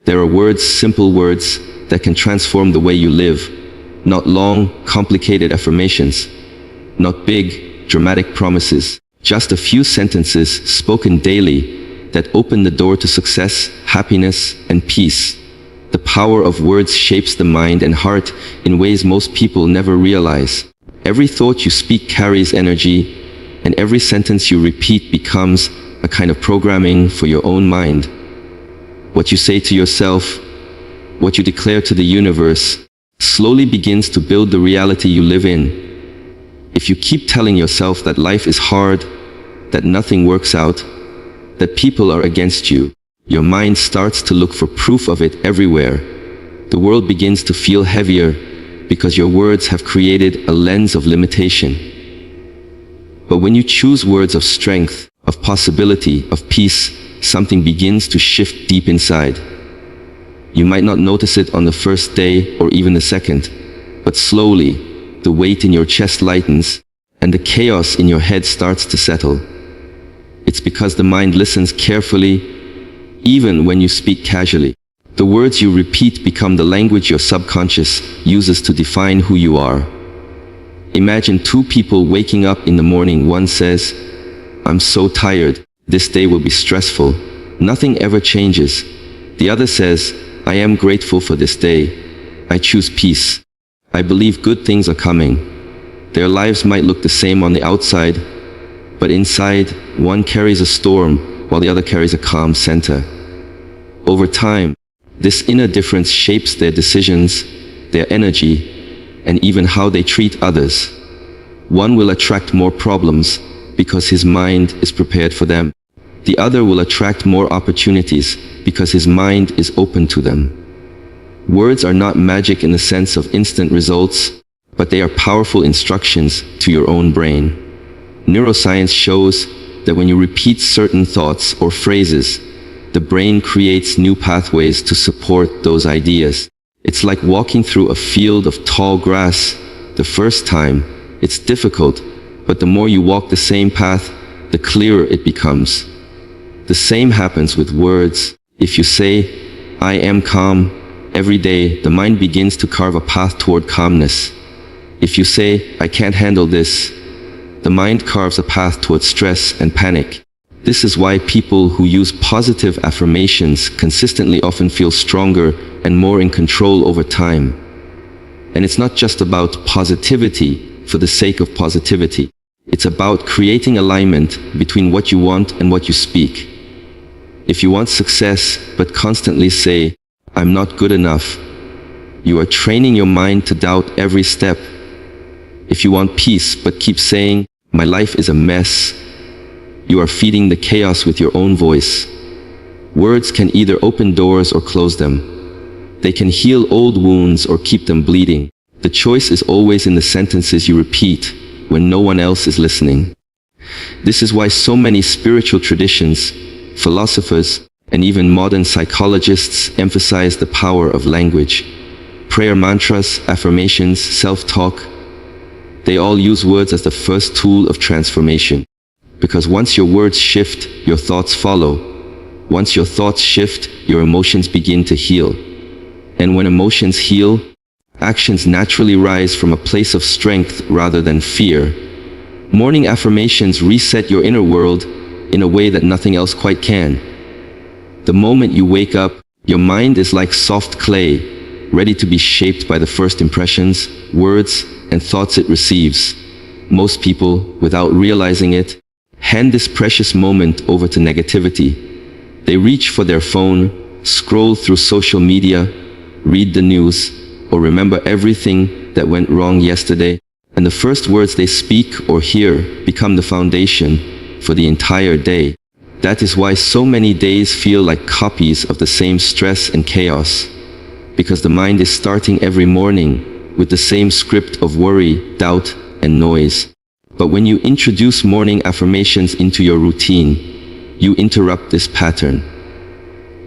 There are words, simple words, that can transform the way you live. Not long, complicated affirmations. Not big, dramatic promises. Just a few sentences spoken daily that open the door to success, happiness, and peace. The power of words shapes the mind and heart in ways most people never realize. Every thought you speak carries energy, and every sentence you repeat becomes a kind of programming for your own mind. What you say to yourself, what you declare to the universe, slowly begins to build the reality you live in. If you keep telling yourself that life is hard, that nothing works out, that people are against you, your mind starts to look for proof of it everywhere. The world begins to feel heavier because your words have created a lens of limitation. But when you choose words of strength, of possibility, of peace, something begins to shift deep inside. You might not notice it on the first day or even the second, but slowly, the weight in your chest lightens, and the chaos in your head starts to settle. It's because the mind listens carefully, even when you speak casually. The words you repeat become the language your subconscious uses to define who you are. Imagine two people waking up in the morning. One says, "I'm so tired. This day will be stressful. Nothing ever changes." The other says, "I am grateful for this day. I choose peace. I believe good things are coming." Their lives might look the same on the outside, but inside, one carries a storm while the other carries a calm center. Over time, this inner difference shapes their decisions, their energy, and even how they treat others. One will attract more problems because his mind is prepared for them. The other will attract more opportunities because his mind is open to them. Words are not magic in the sense of instant results, but they are powerful instructions to your own brain. Neuroscience shows that when you repeat certain thoughts or phrases, the brain creates new pathways to support those ideas. It's like walking through a field of tall grass. The first time, it's difficult, but the more you walk the same path, the clearer it becomes. The same happens with words. If you say, "I am calm," every day, the mind begins to carve a path toward calmness. If you say, "I can't handle this," the mind carves a path toward stress and panic. This is why people who use positive affirmations consistently often feel stronger and more in control over time. And it's not just about positivity for the sake of positivity. It's about creating alignment between what you want and what you speak. If you want success but constantly say, "I'm not good enough," you are training your mind to doubt every step. If you want peace but keep saying, "My life is a mess," you are feeding the chaos with your own voice. Words can either open doors or close them. They can heal old wounds or keep them bleeding. The choice is always in the sentences you repeat when no one else is listening. This is why so many spiritual traditions, philosophers, and even modern psychologists emphasize the power of language. Prayer mantras, affirmations, self-talk, they all use words as the first tool of transformation. Because once your words shift, your thoughts follow. Once your thoughts shift, your emotions begin to heal. And when emotions heal, actions naturally rise from a place of strength rather than fear. Morning affirmations reset your inner world in a way that nothing else quite can. The moment you wake up, your mind is like soft clay, ready to be shaped by the first impressions, words, and thoughts it receives. Most people, without realizing it, hand this precious moment over to negativity. They reach for their phone, scroll through social media, read the news, or remember everything that went wrong yesterday, and the first words they speak or hear become the foundation for the entire day. That is why so many days feel like copies of the same stress and chaos, because the mind is starting every morning with the same script of worry, doubt, and noise. But when you introduce morning affirmations into your routine, you interrupt this pattern.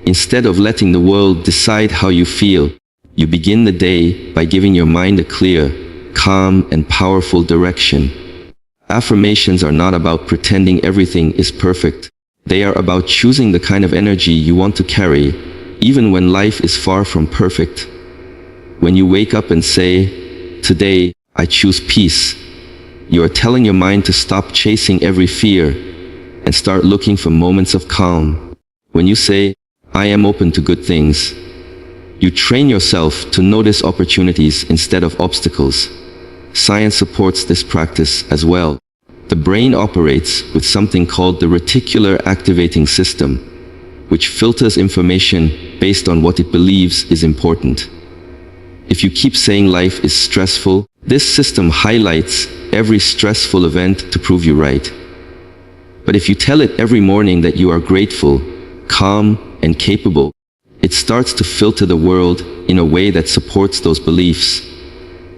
Instead of letting the world decide how you feel, you begin the day by giving your mind a clear, calm, and powerful direction. Affirmations are not about pretending everything is perfect. They are about choosing the kind of energy you want to carry, even when life is far from perfect. When you wake up and say, "Today, I choose peace," you are telling your mind to stop chasing every fear and start looking for moments of calm. When you say, "I am open to good things," you train yourself to notice opportunities instead of obstacles. Science supports this practice as well. The brain operates with something called the reticular activating system, which filters information based on what it believes is important. If you keep saying life is stressful, this system highlights every stressful event to prove you right. But if you tell it every morning that you are grateful, calm, and capable, it starts to filter the world in a way that supports those beliefs.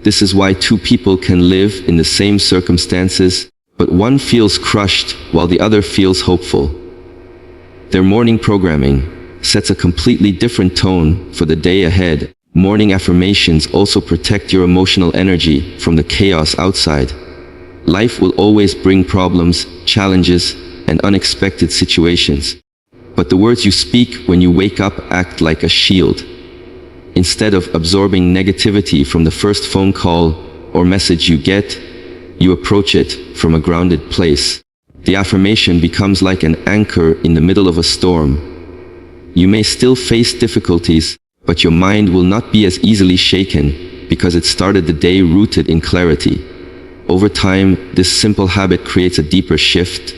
This is why two people can live in the same circumstances, but one feels crushed while the other feels hopeful. Their morning programming sets a completely different tone for the day ahead. Morning affirmations also protect your emotional energy from the chaos outside. Life will always bring problems, challenges, and unexpected situations. But the words you speak when you wake up act like a shield. Instead of absorbing negativity from the first phone call or message you get, you approach it from a grounded place. The affirmation becomes like an anchor in the middle of a storm. You may still face difficulties, but your mind will not be as easily shaken because it started the day rooted in clarity. Over time, this simple habit creates a deeper shift.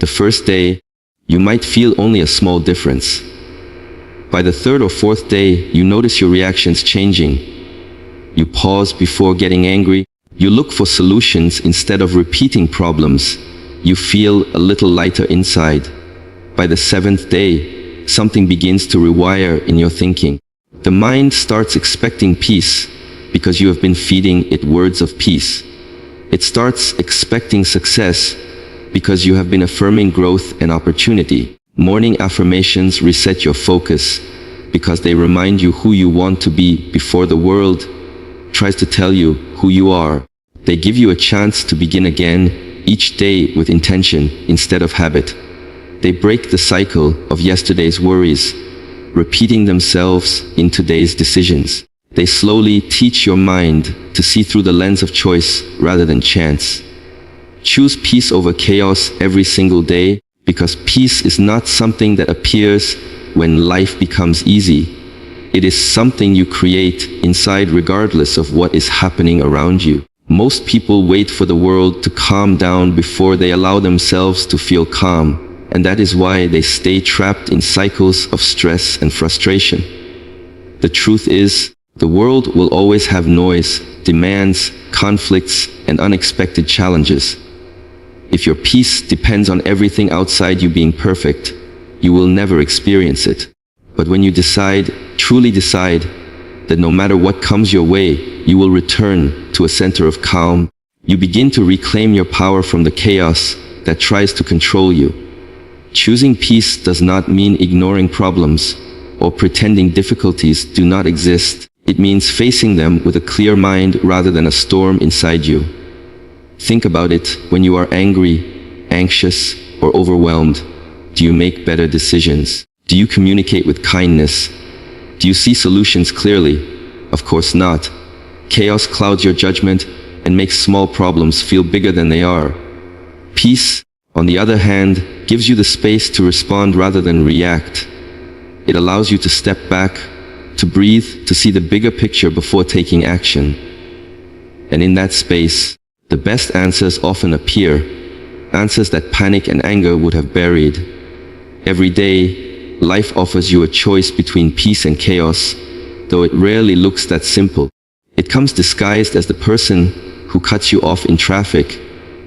The first day, you might feel only a small difference. By the third or fourth day, you notice your reactions changing. You pause before getting angry. You look for solutions instead of repeating problems. You feel a little lighter inside. By the seventh day, something begins to rewire in your thinking. The mind starts expecting peace because you have been feeding it words of peace. It starts expecting success because you have been affirming growth and opportunity. Morning affirmations reset your focus because they remind you who you want to be before the world tries to tell you who you are. They give you a chance to begin again each day with intention instead of habit. They break the cycle of yesterday's worries, repeating themselves in today's decisions. They slowly teach your mind to see through the lens of choice rather than chance. Choose peace over chaos every single day, because peace is not something that appears when life becomes easy. It is something you create inside regardless of what is happening around you. Most people wait for the world to calm down before they allow themselves to feel calm, and that is why they stay trapped in cycles of stress and frustration. The truth is, the world will always have noise, demands, conflicts, and unexpected challenges. If your peace depends on everything outside you being perfect, you will never experience it. But when you decide, truly decide, that no matter what comes your way, you will return to a center of calm, you begin to reclaim your power from the chaos that tries to control you. Choosing peace does not mean ignoring problems or pretending difficulties do not exist. It means facing them with a clear mind rather than a storm inside you. Think about it. When you are angry, anxious, or overwhelmed, do you make better decisions? Do you communicate with kindness? Do you see solutions clearly? Of course not. Chaos clouds your judgment and makes small problems feel bigger than they are. Peace, on the other hand, gives you the space to respond rather than react. It allows you to step back, to breathe, to see the bigger picture before taking action. And in that space, the best answers often appear, answers that panic and anger would have buried. Every day, life offers you a choice between peace and chaos, though it rarely looks that simple. It comes disguised as the person who cuts you off in traffic,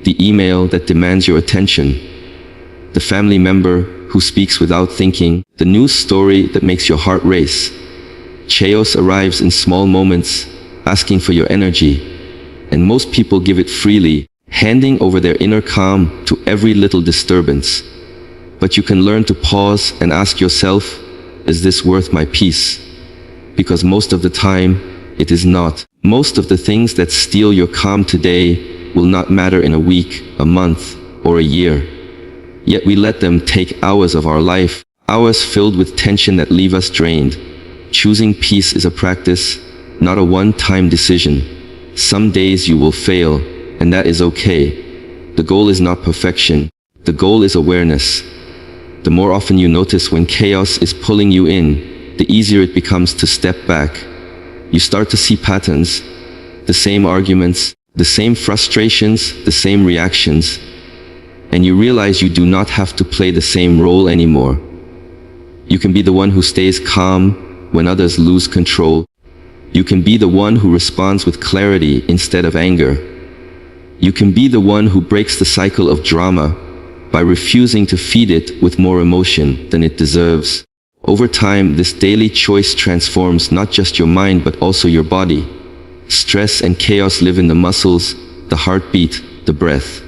the email that demands your attention, the family member who speaks without thinking, the news story that makes your heart race. Chaos arrives in small moments, asking for your energy, and most people give it freely, handing over their inner calm to every little disturbance. But you can learn to pause and ask yourself, is this worth my peace? Because most of the time, it is not. Most of the things that steal your calm today will not matter in a week, a month, or a year. Yet we let them take hours of our life, Hours filled with tension that leave us drained. Choosing peace is a practice, not a one-time decision. Some days you will fail, and that is okay. The goal is not perfection. The goal is awareness. The more often you notice when chaos is pulling you in, the easier it becomes to step back. You start to see patterns, the same arguments, the same frustrations, the same reactions, and you realize you do not have to play the same role anymore. You can be the one who stays calm when others lose control. You can be the one who responds with clarity instead of anger. You can be the one who breaks the cycle of drama by refusing to feed it with more emotion than it deserves. Over time, this daily choice transforms not just your mind but also your body. Stress and chaos live in the muscles, the heartbeat, the breath.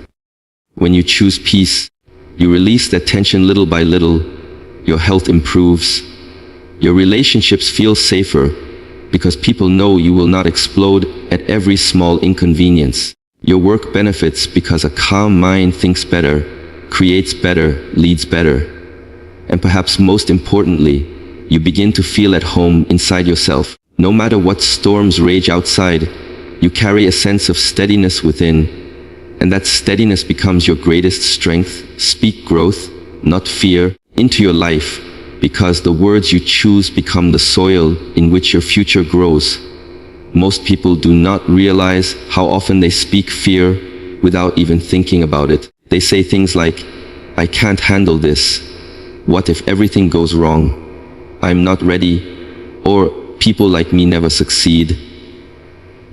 When you choose peace, you release that tension little by little. Your health improves. Your relationships feel safer because people know you will not explode at every small inconvenience. Your work benefits because a calm mind thinks better, creates better, leads better. And perhaps most importantly, you begin to feel at home inside yourself. No matter what storms rage outside, you carry a sense of steadiness within, and that steadiness becomes your greatest strength. Speak growth, not fear, into your life, because the words you choose become the soil in which your future grows. Most people do not realize how often they speak fear without even thinking about it. They say things like, "I can't handle this. What if everything goes wrong? I'm not ready," or "People like me never succeed."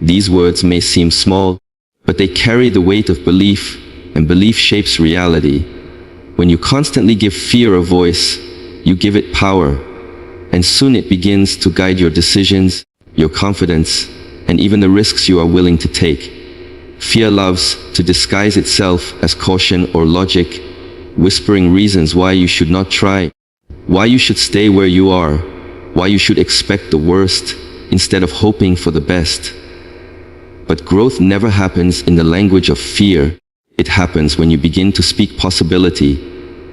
These words may seem small, but they carry the weight of belief, and belief shapes reality. When you constantly give fear a voice, you give it power, and soon it begins to guide your decisions, your confidence, and even the risks you are willing to take. Fear loves to disguise itself as caution or logic, whispering reasons why you should not try, why you should stay where you are, why you should expect the worst instead of hoping for the best. But growth never happens in the language of fear. It happens when you begin to speak possibility,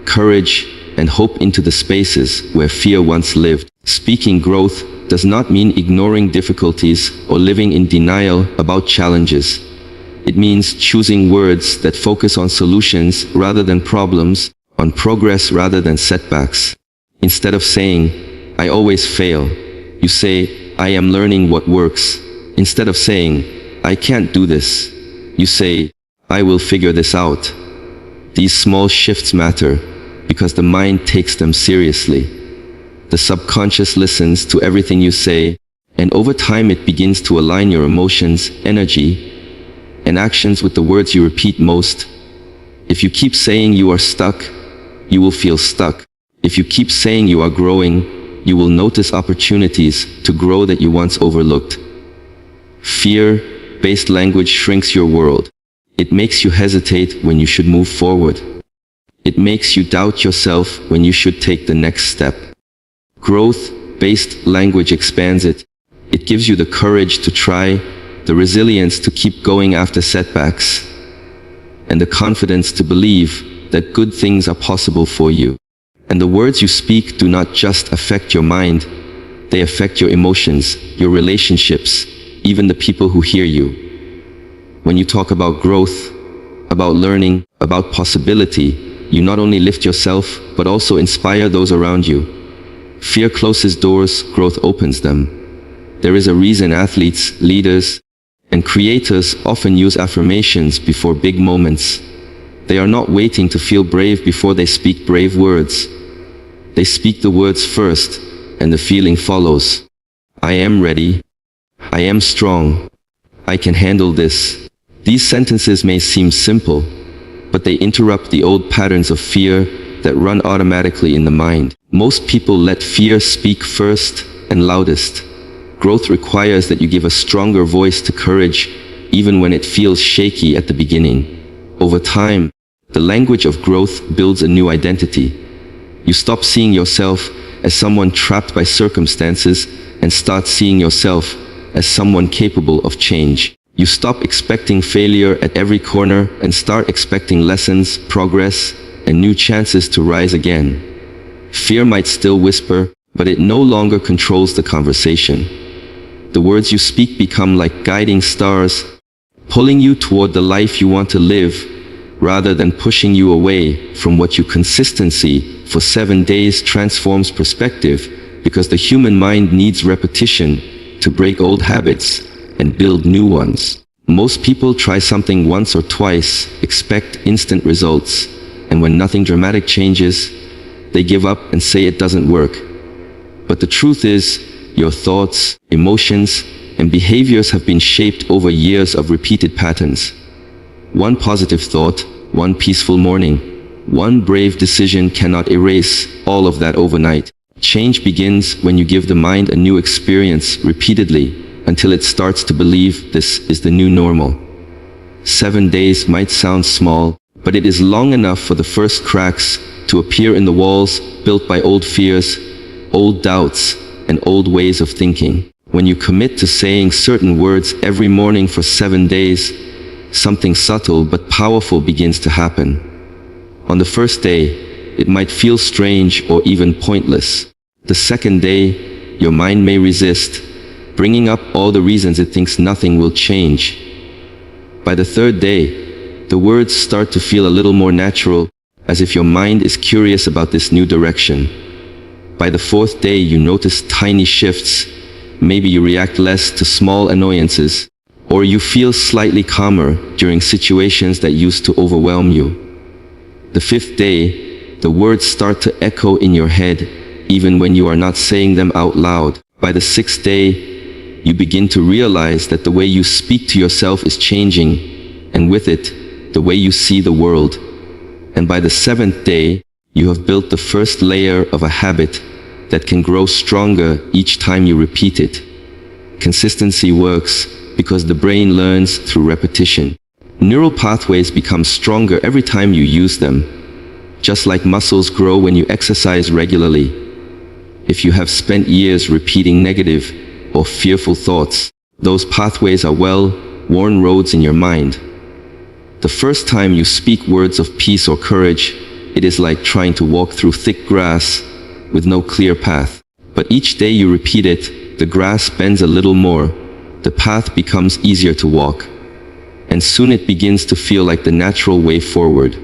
courage, and hope into the spaces where fear once lived. Speaking growth does not mean ignoring difficulties or living in denial about challenges. It means choosing words that focus on solutions rather than problems, on progress rather than setbacks. Instead of saying, "I always fail," you say, "I am learning what works." Instead of saying, "I can't do this," you say, "I will figure this out." These small shifts matter because the mind takes them seriously. The subconscious listens to everything you say, and over time it begins to align your emotions, energy, and actions with the words you repeat most. If you keep saying you are stuck, you will feel stuck. If you keep saying you are growing, you will notice opportunities to grow that you once overlooked. Fear-based language shrinks your world. It makes you hesitate when you should move forward. It makes you doubt yourself when you should take the next step. Growth-based language expands it. It gives you the courage to try, the resilience to keep going after setbacks, and the confidence to believe that good things are possible for you. And the words you speak do not just affect your mind, they affect your emotions, your relationships, even the people who hear you. When you talk about growth, about learning, about possibility, you not only lift yourself, but also inspire those around you. Fear closes doors, growth opens them. There is a reason athletes, leaders, and creators often use affirmations before big moments. They are not waiting to feel brave before they speak brave words. They speak the words first, and the feeling follows. I am ready. I am strong. I can handle this. These sentences may seem simple, but they interrupt the old patterns of fear that run automatically in the mind. Most people let fear speak first and loudest. Growth requires that you give a stronger voice to courage, even when it feels shaky at the beginning. Over time, the language of growth builds a new identity. You stop seeing yourself as someone trapped by circumstances and start seeing yourself as someone capable of change. You stop expecting failure at every corner and start expecting lessons, progress, and new chances to rise again. Fear might still whisper, but it no longer controls the conversation. The words you speak become like guiding stars, pulling you toward the life you want to live, rather than pushing you away from what you consistency for 7 days transforms perspective, because the human mind needs repetition to break old habits and build new ones. Most people try something once or twice, expect instant results, and when nothing dramatic changes, they give up and say it doesn't work. But the truth is, your thoughts, emotions, and behaviors have been shaped over years of repeated patterns. One positive thought, one peaceful morning, one brave decision cannot erase all of that overnight. Change begins when you give the mind a new experience repeatedly until it starts to believe this is the new normal. 7 days might sound small, but it is long enough for the first cracks to appear in the walls built by old fears, old doubts, and old ways of thinking. When you commit to saying certain words every morning for 7 days, something subtle but powerful begins to happen. On the first day, it might feel strange or even pointless. The second day, your mind may resist, bringing up all the reasons it thinks nothing will change. By the third day, the words start to feel a little more natural, as if your mind is curious about this new direction. By the fourth day, you notice tiny shifts. Maybe you react less to small annoyances, or you feel slightly calmer during situations that used to overwhelm you. The fifth day, the words start to echo in your head, even when you are not saying them out loud. By the sixth day, you begin to realize that the way you speak to yourself is changing, and with it, the way you see the world. And by the seventh day, you have built the first layer of a habit that can grow stronger each time you repeat it. Consistency works because the brain learns through repetition. Neural pathways become stronger every time you use them, just like muscles grow when you exercise regularly. If you have spent years repeating negative or fearful thoughts, those pathways are well-worn roads in your mind. The first time you speak words of peace or courage, it is like trying to walk through thick grass with no clear path. But each day you repeat it, the grass bends a little more, the path becomes easier to walk, and soon it begins to feel like the natural way forward.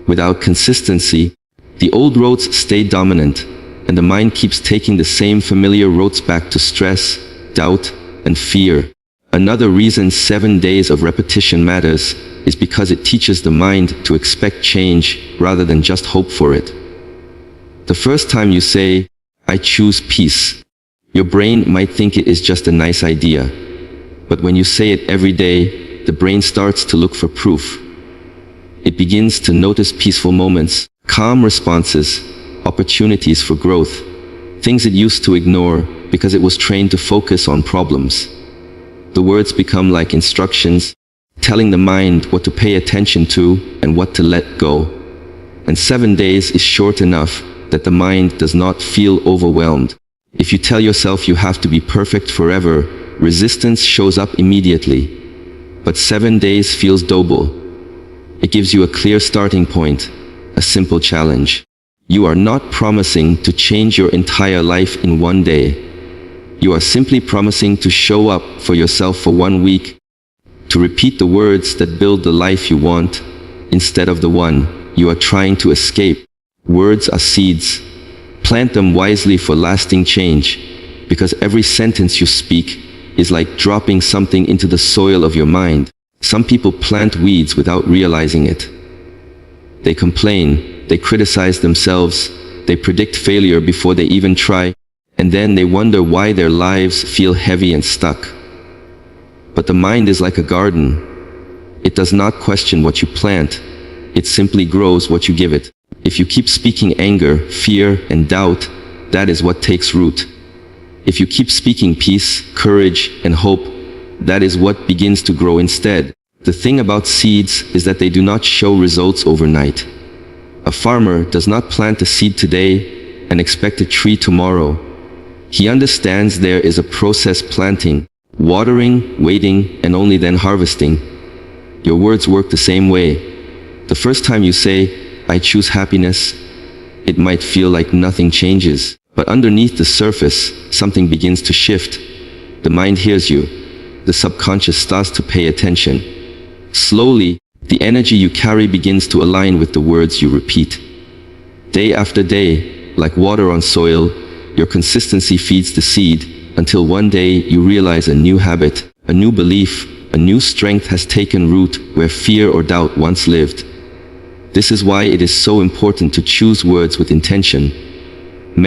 Without consistency, the old roads stay dominant, and the mind keeps taking the same familiar roads back to stress, doubt, and fear. Another reason 7 days of repetition matters is because it teaches the mind to expect change rather than just hope for it. The first time you say, "I choose peace," your brain might think it is just a nice idea. But when you say it every day, the brain starts to look for proof. It begins to notice peaceful moments, calm responses, opportunities for growth, things it used to ignore because it was trained to focus on problems. The words become like instructions, telling the mind what to pay attention to and what to let go. And 7 days is short enough that the mind does not feel overwhelmed. If you tell yourself you have to be perfect forever, resistance shows up immediately. But 7 days feels doable. It gives you a clear starting point, a simple challenge. You are not promising to change your entire life in 1 day. You are simply promising to show up for yourself for 1 week, to repeat the words that build the life you want, instead of the one you are trying to escape. Words are seeds. Plant them wisely for lasting change, because every sentence you speak is like dropping something into the soil of your mind. Some people plant weeds without realizing it. They complain, they criticize themselves, they predict failure before they even try, and then they wonder why their lives feel heavy and stuck. But the mind is like a garden. It does not question what you plant. It simply grows what you give it. If you keep speaking anger, fear, and doubt, that is what takes root. If you keep speaking peace, courage, and hope, that is what begins to grow instead. The thing about seeds is that they do not show results overnight. A farmer does not plant a seed today and expect a tree tomorrow. He understands there is a process: planting, watering, waiting, and only then harvesting. Your words work the same way. The first time you say, "I choose happiness," it might feel like nothing changes. But underneath the surface, something begins to shift. The mind hears you. The subconscious starts to pay attention. Slowly, the energy you carry begins to align with the words you repeat. Day after day, like water on soil, your consistency feeds the seed, until one day you realize a new habit, a new belief, a new strength has taken root where fear or doubt once lived. This is why it is so important to choose words with intention.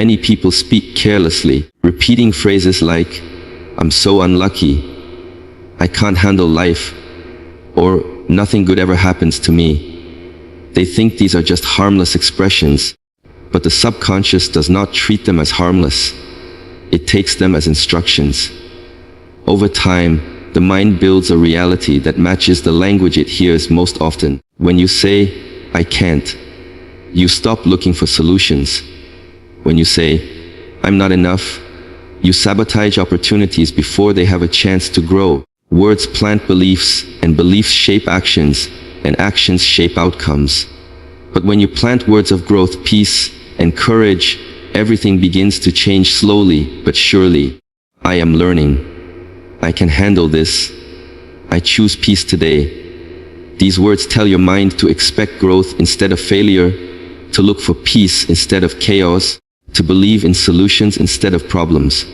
Many people speak carelessly, repeating phrases like, "I'm so unlucky," "I can't handle life," or "nothing good ever happens to me." They think these are just harmless expressions, but the subconscious does not treat them as harmless. It takes them as instructions. Over time, the mind builds a reality that matches the language it hears most often. When you say, "I can't," you stop looking for solutions. When you say, "I'm not enough," you sabotage opportunities before they have a chance to grow. Words plant beliefs, and beliefs shape actions, and actions shape outcomes. But when you plant words of growth, peace, and courage, everything begins to change slowly but surely. I am learning. I can handle this. I choose peace today. These words tell your mind to expect growth instead of failure, to look for peace instead of chaos, to believe in solutions instead of problems.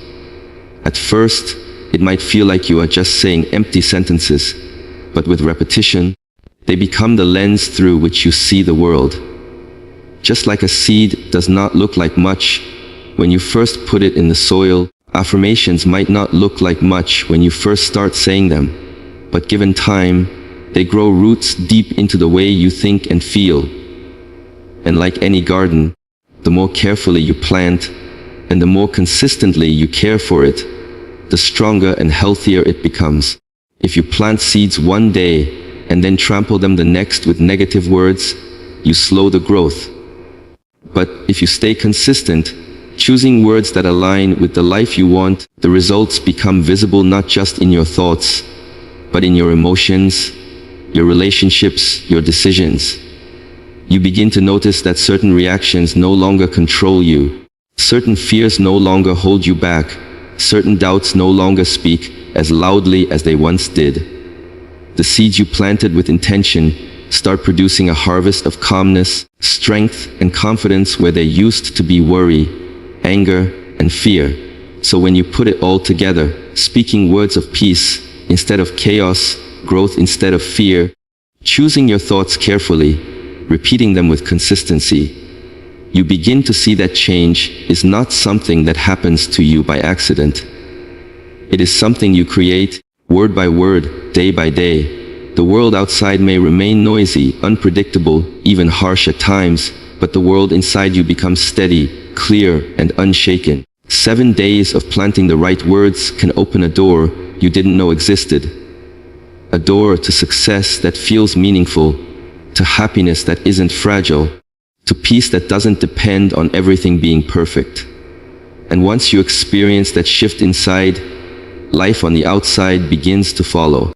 At first, it might feel like you are just saying empty sentences, but with repetition, they become the lens through which you see the world. Just like a seed does not look like much when you first put it in the soil, affirmations might not look like much when you first start saying them, but given time, they grow roots deep into the way you think and feel. And like any garden, the more carefully you plant, and the more consistently you care for it, the stronger and healthier it becomes. If you plant seeds one day and then trample them the next with negative words, you slow the growth. But if you stay consistent, choosing words that align with the life you want, the results become visible not just in your thoughts, but in your emotions, your relationships, your decisions. You begin to notice that certain reactions no longer control you. Certain fears no longer hold you back. Certain doubts no longer speak as loudly as they once did. The seeds you planted with intention start producing a harvest of calmness, strength, and confidence where there used to be worry, anger, and fear. So when you put it all together, speaking words of peace instead of chaos, growth instead of fear, choosing your thoughts carefully, repeating them with consistency, you begin to see that change is not something that happens to you by accident. It is something you create, word by word, day by day. The world outside may remain noisy, unpredictable, even harsh at times, but the world inside you becomes steady, clear, and unshaken. 7 days of planting the right words can open a door you didn't know existed. A door to success that feels meaningful, to happiness that isn't fragile, to peace that doesn't depend on everything being perfect. And once you experience that shift inside, life on the outside begins to follow.